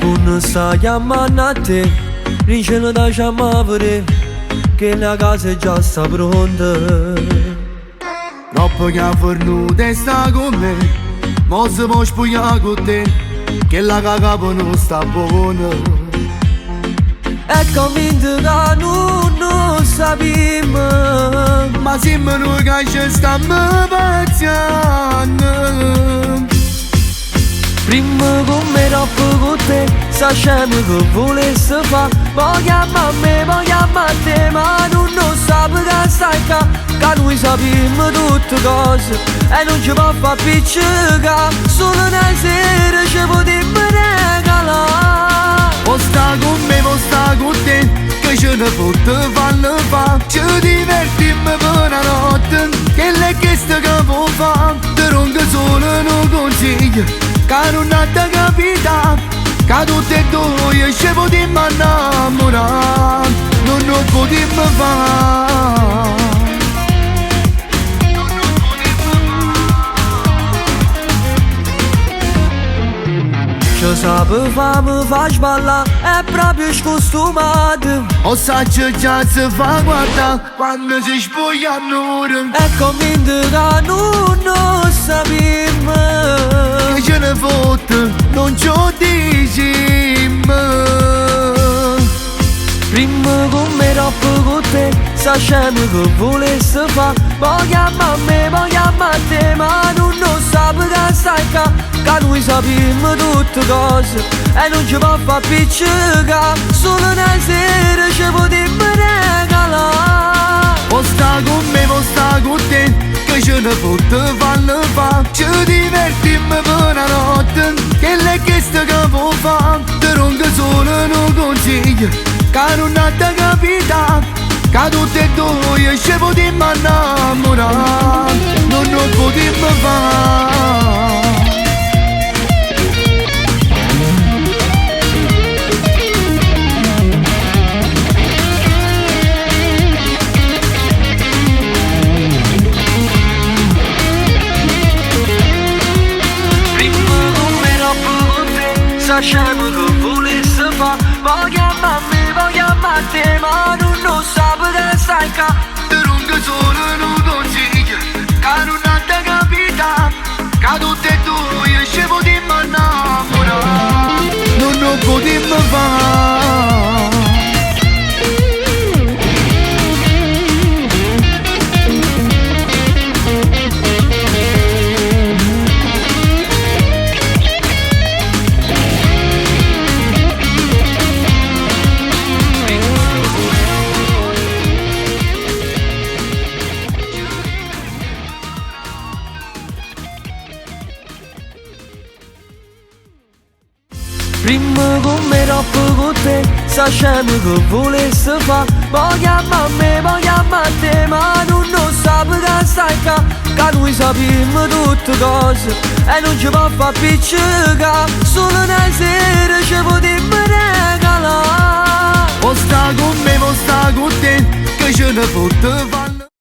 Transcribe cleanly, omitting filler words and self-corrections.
spun să chiamate Rincelo da chiamavere Che la casa è già sta pronta. Troppo che ha fornuto sta con me, mo se può spogliare con te, che la capo non sta buona. E convinto che non sappiamo, ma siamo noi che ci stiamo paziando. Prima con me, dopo con te, sappiamo che volesse fare. Poi chiama a me, poi chiama a te, ma non sape che stai qua. Che noi sappiamo tutte cose e non ci può far piccicare. Solo una sera ci potremmo regalare. O sta con me, o sta con te, che ce ne fotte fanno fa. Ci divertimmo per una notte, che l'è chiesto che può fare. Te ronca solo non consiglio, che non ha da capitare. Che tutte e due ci potremmo innamorare, non potremmo fare. Ci sape fa, mi fa sballare, è proprio scostumato. O sa che già si fa guardare, quando si spogliano ora. È convinto che non sappiamo, che ce ne fotte, non ci diciamo. Prima con me, dopo con te, sappiamo che volesse fare. Poi chiama a me, poi chiama a te, ma non sape che stai qua. Che noi sappiamo tutte cose e non ci può far piccicare. Solo una sera ci potremmo regalare. O sta con me, o sta con te, che ce ne fotte fanno fa. Ci divertimmo per una notte, che l'è chiesto che può fare. Te ronca solo non consiglio, che non ha da capitare. Che tutte e due ci potremmo innamorare, non potremmo fare. Sappiamo che volesse fare. Poi chiama a me, poi chiama a te, ma non sape che stai qua. Te ronca solo non consiglio, che non ha da capitare. Che tutte e due ci potremmo innamorare, non potremmo fare. Prima con me, dopo con te, sappiamo che volesse fare. Poi chiama a me, poi chiama a te, ma non sape che stai qua. Che noi sappiamo tutte cose e non ci può far piccicare. Solo una sera ci potremmo regalare. O sta con me, o sta con te, che ce ne fotte fa.